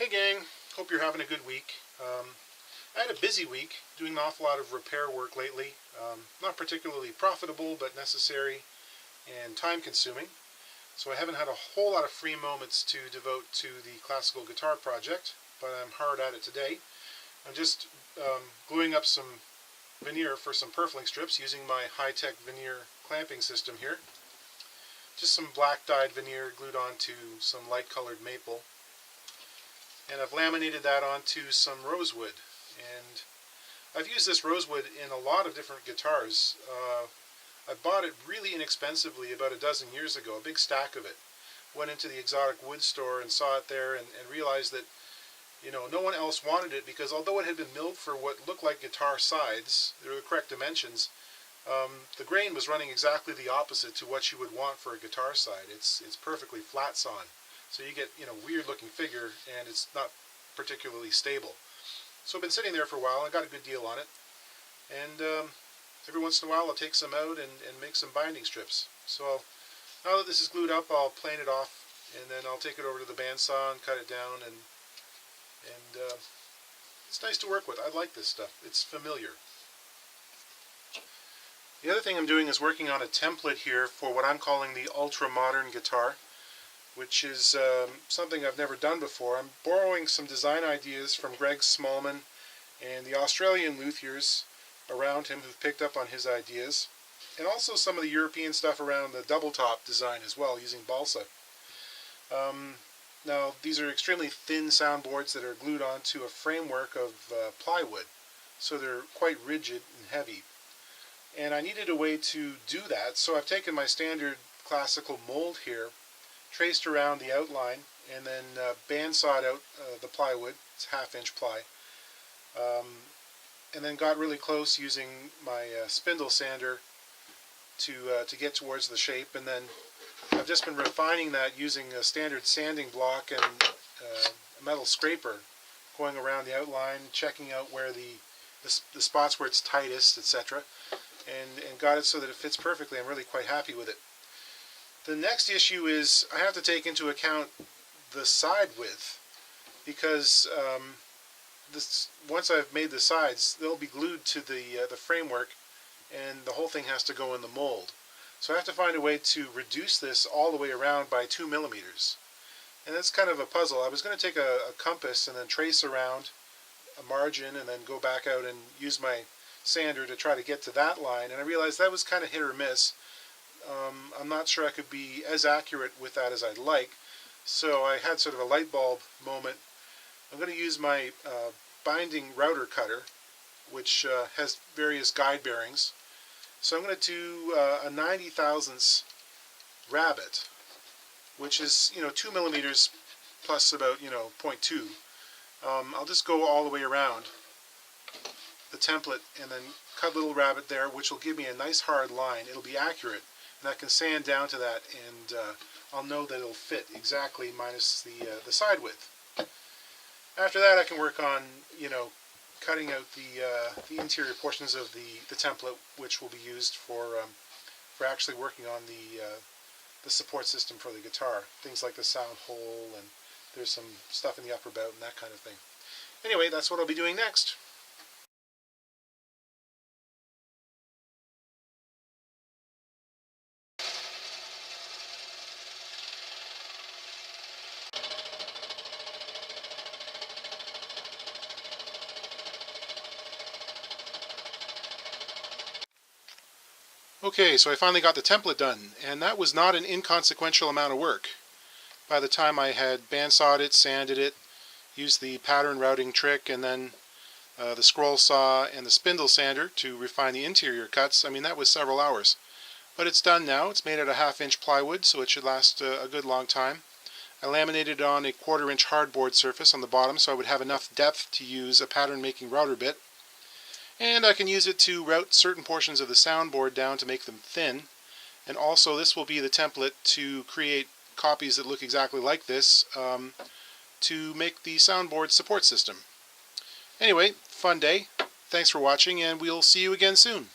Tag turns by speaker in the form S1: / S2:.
S1: Hey gang, hope you're having a good week. I had a busy week doing an awful lot of repair work lately. Not particularly profitable, but necessary and time consuming. So I haven't had a whole lot of free moments to devote to the classical guitar project, but I'm hard at it today. I'm just gluing up some veneer for some purfling strips using my high-tech veneer clamping system here. Just some black dyed veneer glued onto some light-colored maple. And I've laminated that onto some rosewood. And I've used this rosewood in a lot of different guitars. I bought it really inexpensively about a dozen years ago, a big stack of it. Went into the exotic wood store and saw it there and realized that, no one else wanted it because although it had been milled for what looked like guitar sides, they were the correct dimensions, the grain was running exactly the opposite to what you would want for a guitar side. It's perfectly flat sawn. So you get, weird looking figure and it's not particularly stable. So I've been sitting there for a while. I got a good deal on it. And every once in a while I'll take some out and make some binding strips. So now that this is glued up, I'll plane it off and then I'll take it over to the bandsaw and cut it down. And it's nice to work with. I like this stuff. It's familiar. The other thing I'm doing is working on a template here for what I'm calling the ultra-modern guitar, which is something I've never done before. I'm borrowing some design ideas from Greg Smallman and the Australian luthiers around him who've picked up on his ideas, and also some of the European stuff around the double top design as well, using balsa. Now, these are extremely thin soundboards that are glued onto a framework of plywood, so they're quite rigid and heavy. And I needed a way to do that, so I've taken my standard classical mold here, traced around the outline, and then bandsawed out the plywood. It's 1/2-inch ply, and then got really close using my spindle sander to get towards the shape. And then I've just been refining that using a standard sanding block and a metal scraper, going around the outline, checking out where the spots where it's tightest, etc., and got it so that it fits perfectly. I'm really quite happy with it. The next issue is I have to take into account the side width, because once I've made the sides, they'll be glued to the framework, and the whole thing has to go in the mold. So I have to find a way to reduce this all the way around by 2 millimeters. And that's kind of a puzzle. I was going to take a compass and then trace around a margin and then go back out and use my sander to try to get to that line, and I realized that was kind of hit or miss. I'm not sure I could be as accurate with that as I'd like, so I had sort of a light bulb moment. I'm going to use my binding router cutter, which has various guide bearings. So I'm going to do a 90 thousandths rabbet, which is 2 millimeters plus about 0.2. I'll just go all the way around the template and then cut a little rabbet there, which will give me a nice hard line. It'll be accurate, and I can sand down to that, and I'll know that it'll fit exactly minus the side width. After that, I can work on cutting out the interior portions of the template, which will be used for actually working on the support system for the guitar. Things like the sound hole, and there's some stuff in the upper bout and that kind of thing. Anyway, that's what I'll be doing next. Okay, so I finally got the template done, and that was not an inconsequential amount of work. By the time I had bandsawed it, sanded it, used the pattern routing trick, and then the scroll saw and the spindle sander to refine the interior cuts, that was several hours. But it's done now. It's made out of 1/2-inch plywood, so it should last a good long time. I laminated it on a 1/4-inch hardboard surface on the bottom, so I would have enough depth to use a pattern-making router bit. And I can use it to route certain portions of the soundboard down to make them thin. And also this will be the template to create copies that look exactly like this to make the soundboard support system. Anyway, fun day. Thanks for watching, and we'll see you again soon.